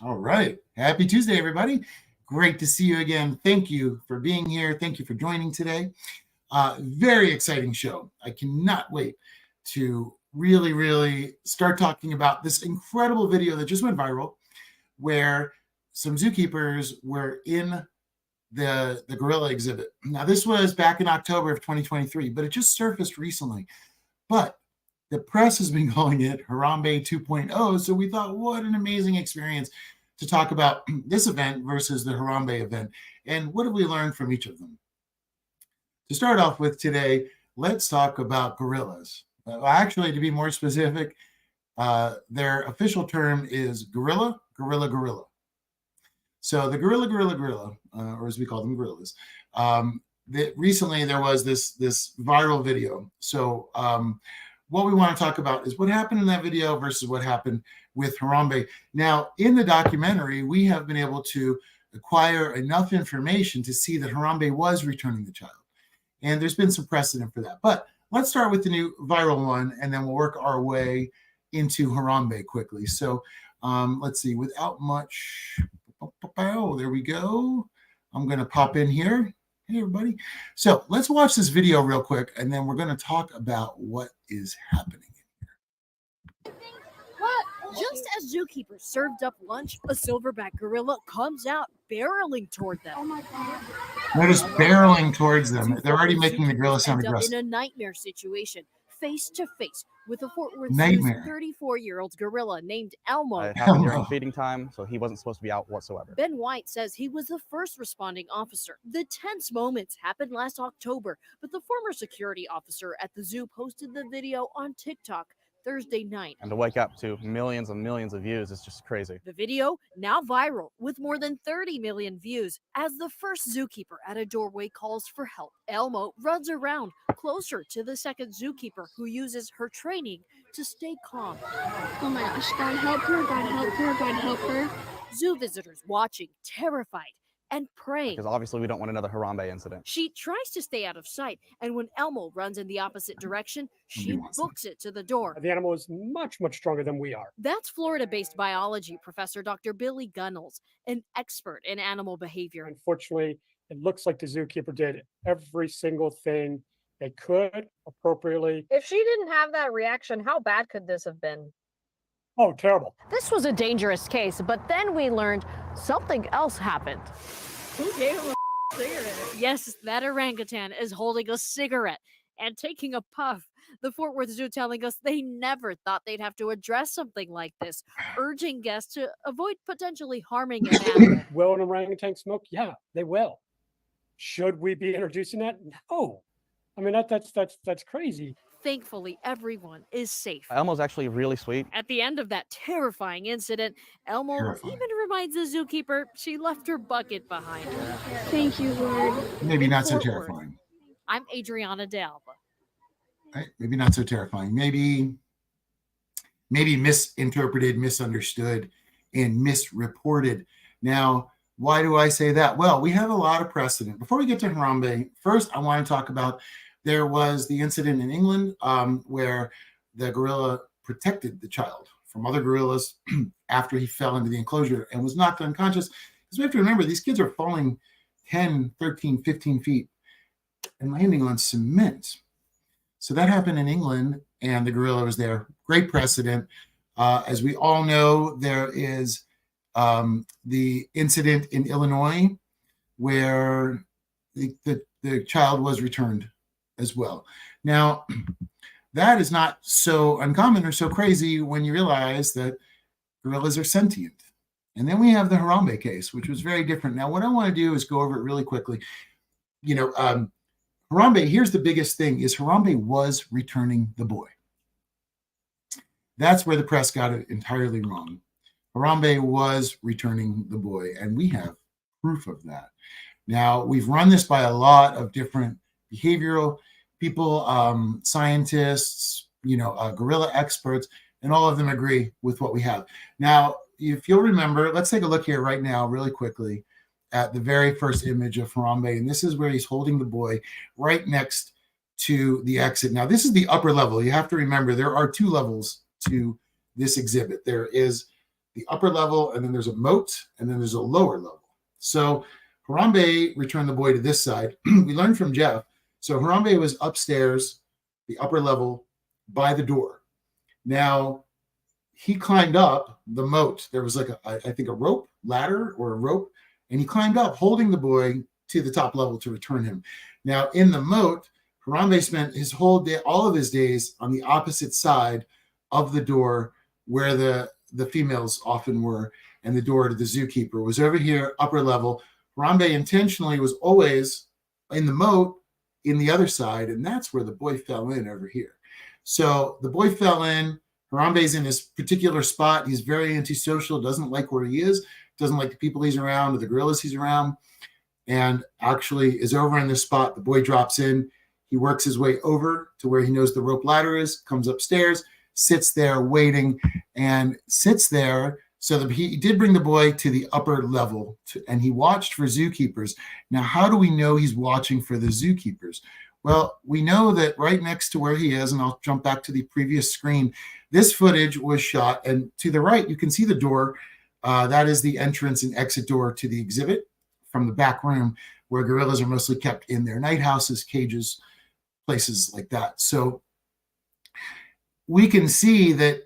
All right. Happy Tuesday, everybody. Great to see you again. Thank you for being here. Thank you for joining today. Very exciting show. I cannot wait to really start talking about this incredible video that just went viral where some zookeepers were in the gorilla exhibit. Now, this was back in October of 2023, but it just surfaced recently. But the press has been calling it Harambe 2.0, so we thought, what an amazing experience to talk about this event versus the Harambe event, and what have we learned from each of them? To start off with today, let's talk about gorillas. Actually, to be more specific, their official term is gorilla. So the gorilla, or as we call them, gorillas. Recently, there was this viral video. So what we want to talk about is what happened in that video versus what happened with Harambe. Now, in the documentary, we have been able to acquire enough information to see that Harambe was returning the child. And there's been some precedent for that. But let's start with the new viral one, and then we'll work our way into Harambe quickly. So let's see, without much, there we go. I'm going to pop in here. Hey, everybody. So let's watch this video real quick, and then we're going to talk about what is happening. Just as zookeepers served up lunch, a silverback gorilla comes out barreling toward them. Oh my God. They're just barreling towards them. They're already making the gorilla sound aggressive. In a nightmare situation, face to face with a Fort Worth 34-year-old gorilla named Elmo. It happened during feeding time, so he wasn't supposed to be out whatsoever. Ben White says he was the first responding officer. The tense moments happened last October, but the former security officer at the zoo posted the video on TikTok Thursday night. And to wake up to millions and millions of views is just crazy. The video, now viral with more than 30 million views, as the first zookeeper at a doorway calls for help. Elmo runs around closer to the second zookeeper, who uses her training to stay calm. Oh my gosh, God help her, God help her, God help her. Zoo visitors watching, terrified and praying. Because obviously we don't want another Harambe incident. She tries to stay out of sight, and when Elmo runs in the opposite direction, she books it to the door. The animal is much stronger than we are. That's Florida-based biology professor Dr. Billy Gunnels, an expert in animal behavior. Unfortunately, it looks like the zookeeper did every single thing they could appropriately. If she didn't have that reaction, how bad could this have been? Oh, terrible. This was a dangerous case, but then we learned something else happened. Who gave him a cigarette? Yes, that orangutan is holding a cigarette and taking a puff. The Fort Worth Zoo telling us they never thought they'd have to address something like this, urging guests to avoid potentially harming an animal. Will an orangutan smoke? Yeah, they will. Should we be introducing that? No. I mean, that's crazy. Thankfully, everyone is safe. Elmo's actually really sweet. At the end of that terrifying incident, Elmo even reminds the zookeeper she left her bucket behind her. Thank you, Lord. Maybe not so terrifying. I'm Adriana D'Alba. Right? Maybe not so terrifying. Maybe misinterpreted, misunderstood, and misreported. Now, why do I say that? Well, we have a lot of precedent. Before we get to Harambe, first I want to talk about there was the incident in England where the gorilla protected the child from other gorillas after he fell into the enclosure and was knocked unconscious. Because we have to remember, these kids are falling 10, 13, 15 feet and landing on cement. So that happened in England, and the gorilla was there. Great precedent. As we all know, there is the incident in Illinois where the child was returned as well. Now, that is not so uncommon or so crazy when you realize that gorillas are sentient. And then we have the Harambe case, which was very different. Now, what I want to do is go over it really quickly. You know, Harambe, here's the biggest thing, is Harambe was returning the boy. That's where the press got it entirely wrong. Harambe was returning the boy, and we have proof of that. Now, we've run this by a lot of different behavioral people, scientists, gorilla experts, and all of them agree with what we have. Now, if you'll remember, let's take a look here right now really quickly at the very first image of Harambe, and this is where he's holding the boy right next to the exit. Now, this is the upper level. You have to remember there are two levels to this exhibit. There is the upper level, and then there's a moat, and then there's a lower level. So Harambe returned the boy to this side. We learned from Jeff. So Harambe was upstairs, the upper level, by the door. Now, he climbed up the moat. There was like I think a rope, ladder or a rope, and he climbed up holding the boy to the top level to return him. Now, in the moat, Harambe spent his whole day, all of his days, on the opposite side of the door where the females often were, and the door to the zookeeper was over here, upper level. Harambe intentionally was always in the moat in the other side, and that's where the boy fell in over here. So the boy fell in. Harambe's in his particular spot. He's very antisocial, doesn't like where he is, doesn't like the people he's around or the gorillas he's around, and actually is over in this spot. The boy drops in. He works his way over to where he knows the rope ladder is, comes upstairs, sits there waiting, and sits there. So that he did bring the boy to the upper level, and he watched for zookeepers. Now, how do we know he's watching for the zookeepers? Well, we know that right next to where he is, and I'll jump back to the previous screen, this footage was shot, and to the right, you can see the door. That is the entrance and exit door to the exhibit from the back room where gorillas are mostly kept in their night houses, cages, places like that. So we can see that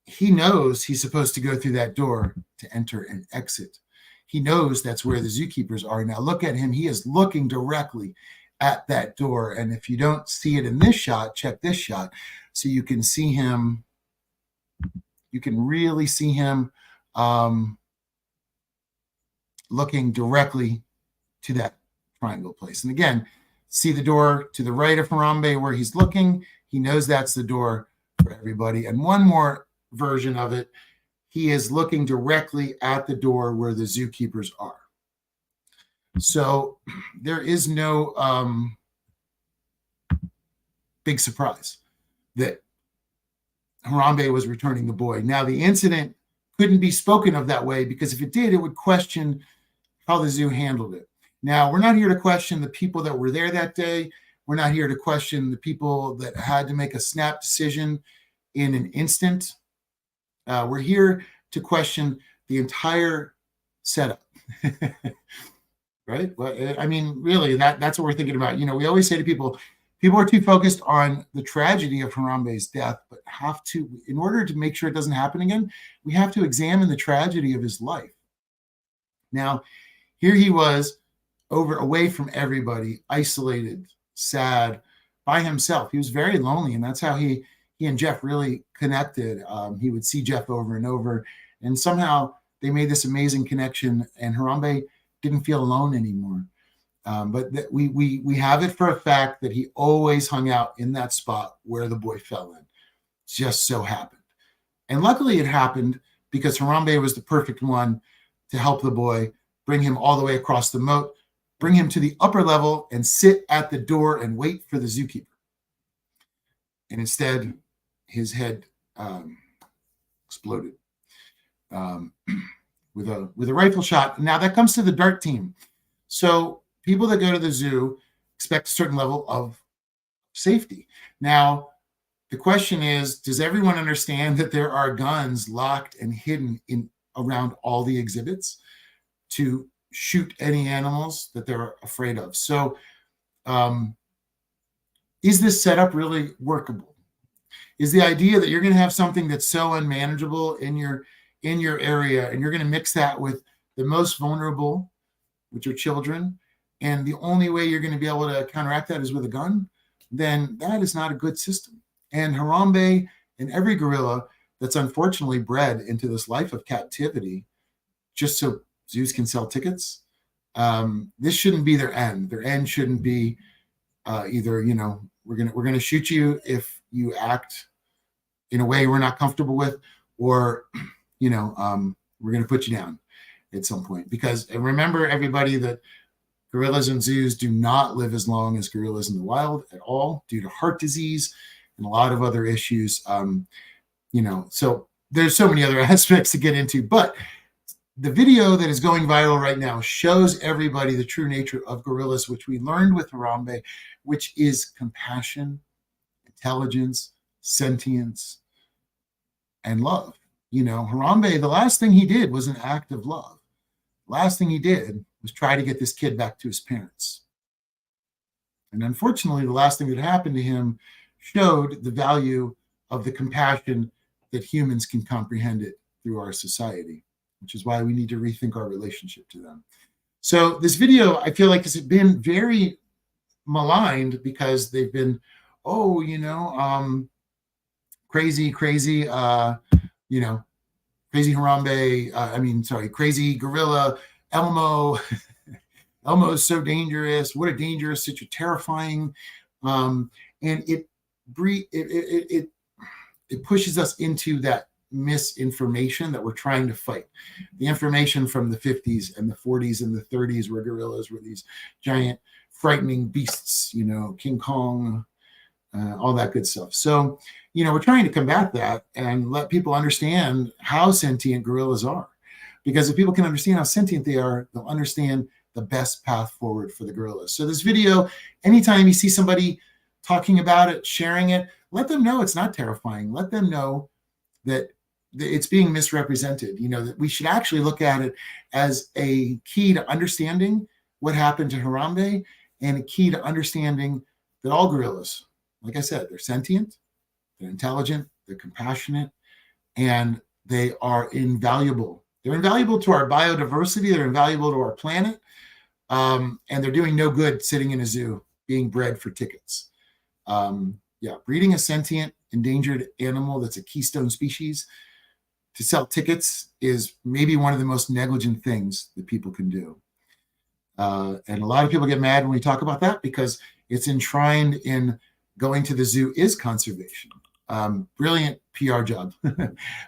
he knows he's supposed to go through that door to enter and exit. He knows that's where the zookeepers are. Now look at him. He is looking directly at that door. And if you don't see it in this shot, check this shot. So you can see him. You can really see him looking directly to that triangle place. And again, see the door to the right of Harambe where he's looking. He knows that's the door for everybody. And one more version of it, he is looking directly at the door where the zookeepers are. So there is no big surprise that Harambe was returning the boy. Now, the incident couldn't be spoken of that way because if it did, it would question how the zoo handled it. Now, we're not here to question the people that were there that day. We're not here to question the people that had to make a snap decision in an instant. We're here to question the entire setup. Right? Well, I mean, really, that's what we're thinking about. You know, we always say to people are too focused on the tragedy of Harambe's death, but have to, in order to make sure it doesn't happen again, we have to examine the tragedy of his life. Now, here he was away from everybody, isolated, sad, by himself. He was very lonely, and that's how he and Jeff really connected. He would see Jeff over and over, and somehow they made this amazing connection, and Harambe didn't feel alone anymore. But we have it for a fact that he always hung out in that spot where the boy fell in. Just so happened. And luckily it happened because Harambe was the perfect one to help the boy, bring him all the way across the moat, bring him to the upper level, and sit at the door and wait for the zookeeper. And instead, his head exploded with a rifle shot. Now that comes to the dart team. So people that go to the zoo expect a certain level of safety. Now, the question is, does everyone understand that there are guns locked and hidden around all the exhibits to shoot any animals that they're afraid of? So is this setup really workable? Is the idea that you're going to have something that's so unmanageable in your area, and you're going to mix that with the most vulnerable, which are children, and the only way you're going to be able to counteract that is with a gun? Then that is not a good system. And Harambe and every gorilla that's unfortunately bred into this life of captivity, just so zoos can sell tickets, this shouldn't be their end. Their end shouldn't be either, you know, we're gonna shoot you if you act in a way we're not comfortable with, or, you know, we're gonna put you down at some point. Because remember, everybody, that gorillas in zoos do not live as long as gorillas in the wild at all, due to heart disease and a lot of other issues. You know, so there's so many other aspects to get into, but the video that is going viral right now shows everybody the true nature of gorillas, which we learned with Harambe, which is compassion, intelligence, sentience, and love. Harambe, the last thing he did was an act of love. Last thing he did was try to get this kid back to his parents. And unfortunately, the last thing that happened to him showed the value of the compassion that humans can comprehend it through our society, which is why we need to rethink our relationship to them. So this video, I feel like, has been very maligned because they've been, crazy, crazy Harambe, crazy gorilla, Elmo. Elmo is so dangerous. What a dangerous, such a terrifying. And it pushes us into that misinformation that we're trying to fight. The information from the 50s and the 40s and the 30s where gorillas were these giant, frightening beasts, King Kong, all that good stuff. So, we're trying to combat that and let people understand how sentient gorillas are. Because if people can understand how sentient they are, they'll understand the best path forward for the gorillas. So this video, anytime you see somebody talking about it, sharing it, let them know it's not terrifying. Let them know that it's being misrepresented. That we should actually look at it as a key to understanding what happened to Harambe and a key to understanding that all gorillas, like I said, they're sentient, they're intelligent, they're compassionate, and they are invaluable. They're invaluable to our biodiversity. They're invaluable to our planet. And they're doing no good sitting in a zoo being bred for tickets. Breeding a sentient endangered animal that's a keystone species to sell tickets is maybe one of the most negligent things that people can do. And a lot of people get mad when we talk about that because it's enshrined in going to the zoo is conservation. Brilliant PR job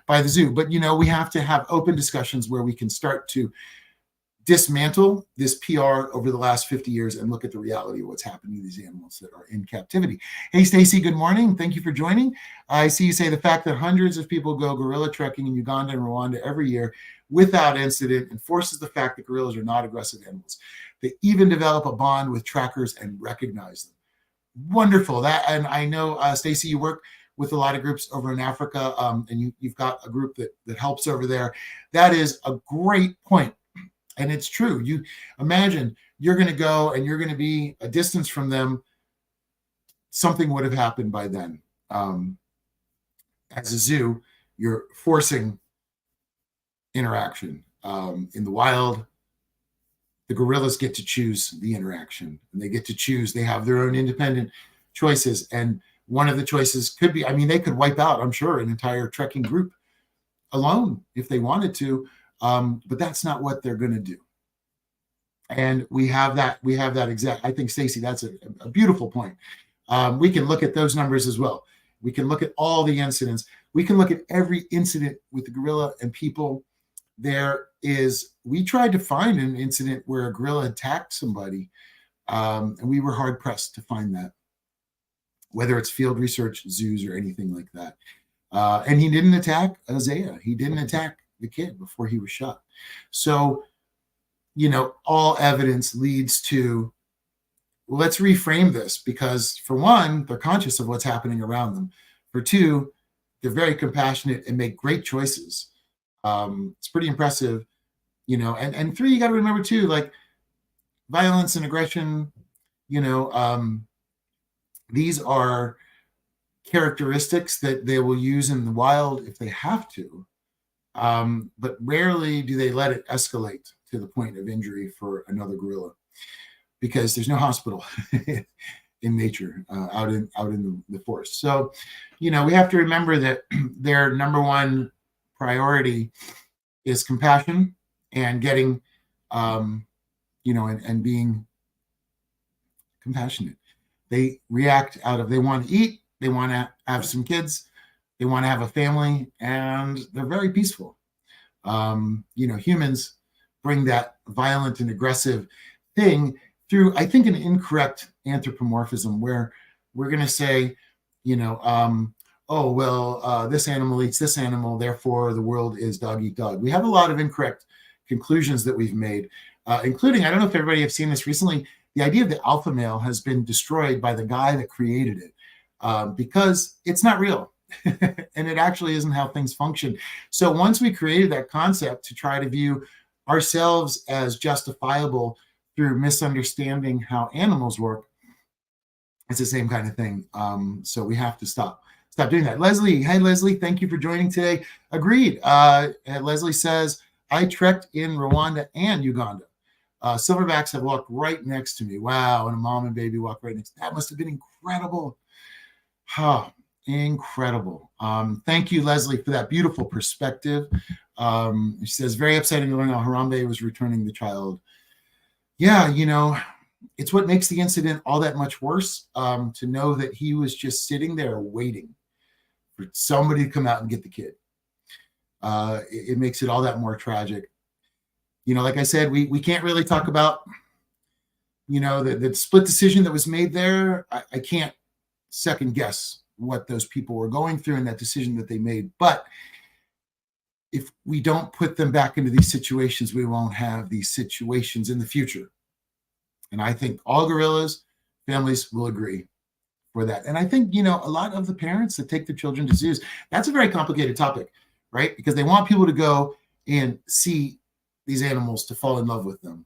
by the zoo. But, we have to have open discussions where we can start to dismantle this PR over the last 50 years and look at the reality of what's happening to these animals that are in captivity. Hey, Stacy, good morning. Thank you for joining. I see you say the fact that hundreds of people go gorilla trekking in Uganda and Rwanda every year without incident enforces the fact that gorillas are not aggressive animals. They even develop a bond with trackers and recognize them. Wonderful. And I know, Stacy, you work with a lot of groups over in Africa, and you've got a group that helps over there. That is a great point. And it's true. You imagine you're going to go and you're going to be a distance from them. Something would have happened by then. As a zoo, you're forcing interaction. In the wild, the gorillas get to choose the interaction, and they get to choose. They have their own independent choices. And one of the choices could be, they could wipe out, I'm sure, an entire trekking group alone if they wanted to. But that's not what they're going to do. And we have that exact, I think, Stacy, that's a beautiful point. We can look at those numbers as well. We can look at all the incidents. We can look at every incident with the gorilla and people. We tried to find an incident where a gorilla attacked somebody, and we were hard pressed to find that, whether it's field research, zoos, or anything like that. And he didn't attack Isaiah. He didn't attack the kid before he was shot. So, all evidence leads to, well, let's reframe this, because for one, they're conscious of what's happening around them. For two, they're very compassionate and make great choices. It's pretty impressive, and three, you got to remember too, like violence and aggression, these are characteristics that they will use in the wild if they have to. But rarely do they let it escalate to the point of injury for another gorilla, because there's no hospital in nature out in the forest. So, we have to remember that their number one priority is compassion and getting, and being compassionate. They react they want to eat, they want to have some kids, they want to have a family, and they're very peaceful. Humans bring that violent and aggressive thing through, I think, an incorrect anthropomorphism, where we're going to say, this animal eats this animal, therefore the world is dog eat dog. We have a lot of incorrect conclusions that we've made, including, I don't know if everybody have seen this recently, the idea of the alpha male has been destroyed by the guy that created it, because it's not real. And it actually isn't how things function. So once we created that concept to try to view ourselves as justifiable through misunderstanding how animals work, it's the same kind of thing. So we have to stop doing that. Leslie, hey Leslie, thank you for joining today. Agreed. Leslie says, I trekked in Rwanda and Uganda. Silverbacks have walked right next to me. Wow, and a mom and baby walked right next. That must have been incredible. Incredible. Thank you, Leslie, for that beautiful perspective. She says, very upsetting to learn how Harambe was returning the child. Yeah, it's what makes the incident all that much worse, to know that he was just sitting there waiting for somebody to come out and get the kid. It makes it all that more tragic. Like I said, we can't really talk about, the split decision that was made there. I can't second guess what those people were going through and that decision that they made. But if we don't put them back into these situations, we won't have these situations in the future. And I think all gorillas families will agree for that. And I think, a lot of the parents that take their children to zoos, that's a very complicated topic, right? Because they want people to go and see these animals to fall in love with them.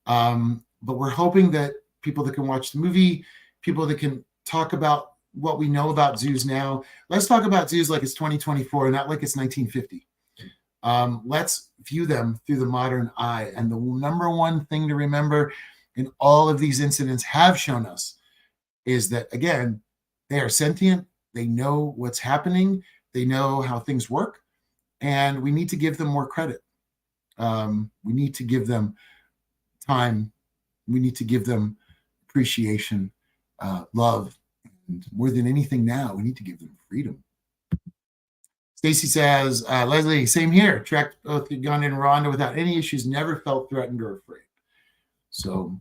But we're hoping that people that can watch the movie, people that can talk about what we know about zoos now, let's talk about zoos like it's 2024, not like it's 1950. Let's view them through the modern eye. And the number one thing to remember in all of these incidents have shown us is that, again, they are sentient. They know what's happening. They know how things work. And we need to give them more credit. We need to give them time. We need to give them appreciation, love. And more than anything now, we need to give them freedom. Stacy says, Leslie, same here. Tracked both Uganda and Rwanda without any issues, never felt threatened or afraid. So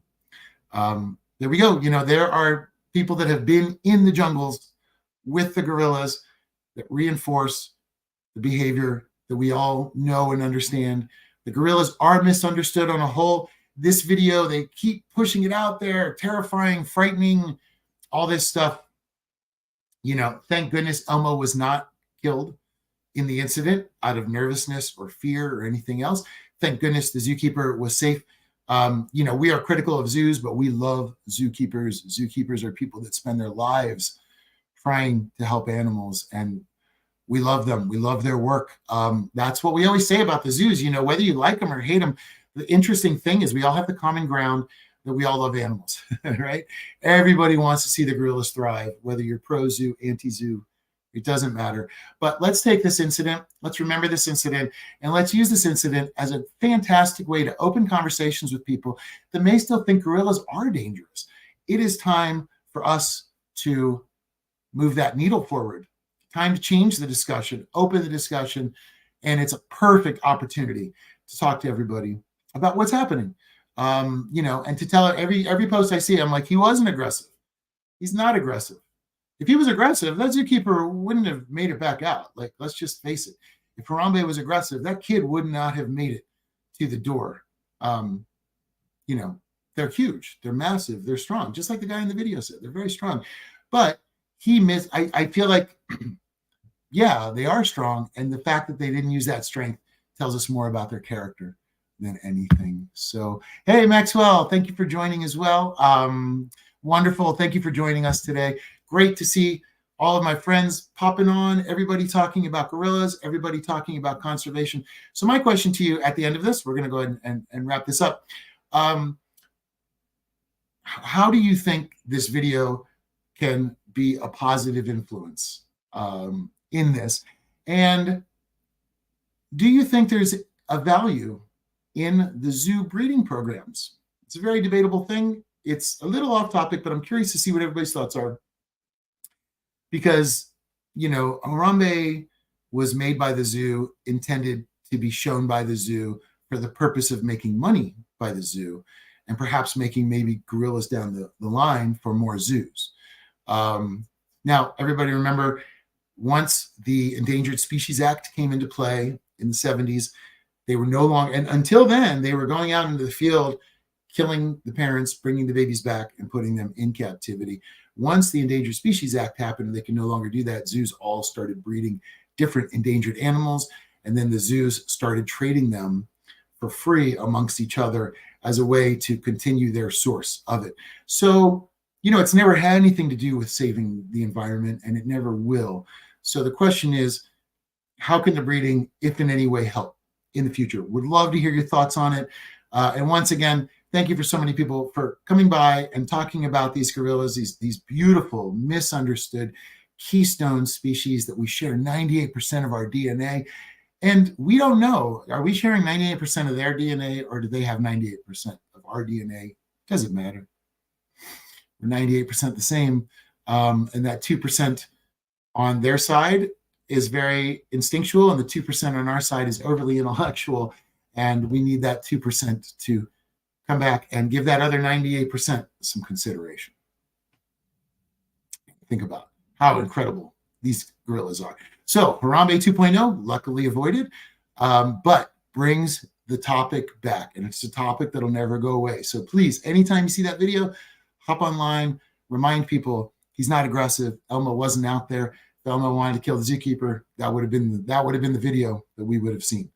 there we go. There are people that have been in the jungles with the gorillas that reinforce the behavior that we all know and understand. The gorillas are misunderstood on a whole. This video, they keep pushing it out there, terrifying, frightening, all this stuff. Thank goodness Elmo was not killed in the incident out of nervousness or fear or anything else. Thank goodness the zookeeper was safe. We are critical of zoos, but we love zookeepers. Zookeepers are people that spend their lives trying to help animals, and we love them. We love their work. That's what we always say about the zoos. Whether you like them or hate them, the interesting thing is we all have the common ground that we all love animals, right? Everybody wants to see the gorillas thrive, whether you're pro-zoo, anti-zoo, it doesn't matter. But let's take this incident, let's remember this incident, and let's use this incident as a fantastic way to open conversations with people that may still think gorillas are dangerous. It is time for us to move that needle forward. Time to change the discussion, open the discussion, and it's a perfect opportunity to talk to everybody about what's happening. And to tell every post I see, I'm like, he wasn't aggressive. He's not aggressive. If he was aggressive, that zookeeper wouldn't have made it back out. Like, let's just face it. If Harambe was aggressive, that kid would not have made it to the door. They're huge, they're massive, they're strong, just like the guy in the video said. They're very strong. But he missed. I feel like, yeah, they are strong. And the fact that they didn't use that strength tells us more about their character than anything. So, hey, Maxwell, thank you for joining as well. Wonderful. Thank you for joining us today. Great to see all of my friends popping on, everybody talking about gorillas, everybody talking about conservation. So my question to you at the end of this, we're going to go ahead and wrap this up. How do you think this video can be a positive influence in this? And do you think there's a value in the zoo breeding programs? It's a very debatable thing. It's a little off topic, but I'm curious to see what everybody's thoughts are. Because, Harambe was made by the zoo, intended to be shown by the zoo for the purpose of making money by the zoo, and perhaps making maybe gorillas down the line for more zoos. Now, everybody remember, once the Endangered Species Act came into play in the 70s, they were no longer, and until then, they were going out into the field killing the parents, bringing the babies back, and putting them in captivity. Once the Endangered Species Act happened and they can no longer do that, zoos all started breeding different endangered animals, and then the zoos started trading them for free amongst each other as a way to continue their source of it. So, it's never had anything to do with saving the environment, and it never will. So the question is, how can the breeding, if in any way, help in the future? Would love to hear your thoughts on it. And once again, thank you for so many people for coming by and talking about these gorillas, these beautiful, misunderstood keystone species that we share 98% of our DNA. And we don't know, are we sharing 98% of their DNA, or do they have 98% of our DNA? Doesn't matter. We're 98% the same. And that 2% on their side is very instinctual, and the 2% on our side is overly intellectual. And we need that 2% to come back and give that other 98% some consideration. Think about how incredible these gorillas are. So Harambe 2.0, luckily avoided, but brings the topic back. And it's a topic that'll never go away. So please, anytime you see that video, hop online, remind people he's not aggressive. Elmo wasn't out there. If Elmo wanted to kill the zookeeper, that would have been the video that we would have seen.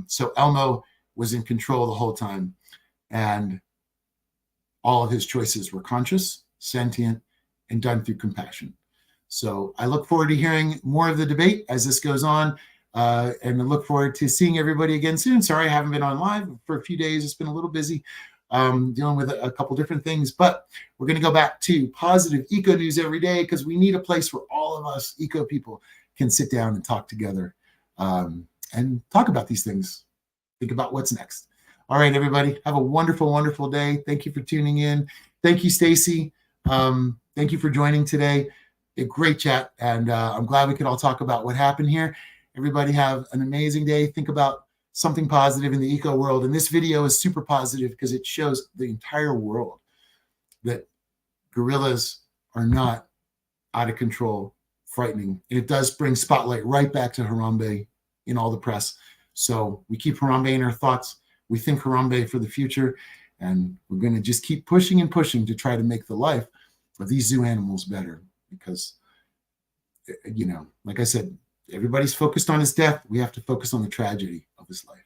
So Elmo was in control the whole time, and all of his choices were conscious, sentient, and done through compassion. So I look forward to hearing more of the debate as this goes on, and I look forward to seeing everybody again soon. Sorry I haven't been on live for a few days. It's been a little busy dealing with a couple different things, but we're going to go back to positive eco news every day, because we need a place where all of us eco people can sit down and talk together and talk about these things, think about what's next. All right, everybody, have a wonderful, wonderful day. Thank you for tuning in. Thank you, Stacy. Thank you for joining today. A great chat, and I'm glad we could all talk about what happened here. Everybody have an amazing day. Think about something positive in the eco world. And this video is super positive because it shows the entire world that gorillas are not out of control, frightening. And it does bring spotlight right back to Harambe in all the press. So we keep Harambe in our thoughts. We think Harambe for the future, and we're going to just keep pushing and pushing to try to make the life of these zoo animals better. Because, like I said, everybody's focused on his death. We have to focus on the tragedy of his life.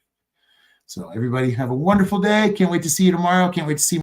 So everybody have a wonderful day. Can't wait to see you tomorrow. Can't wait to see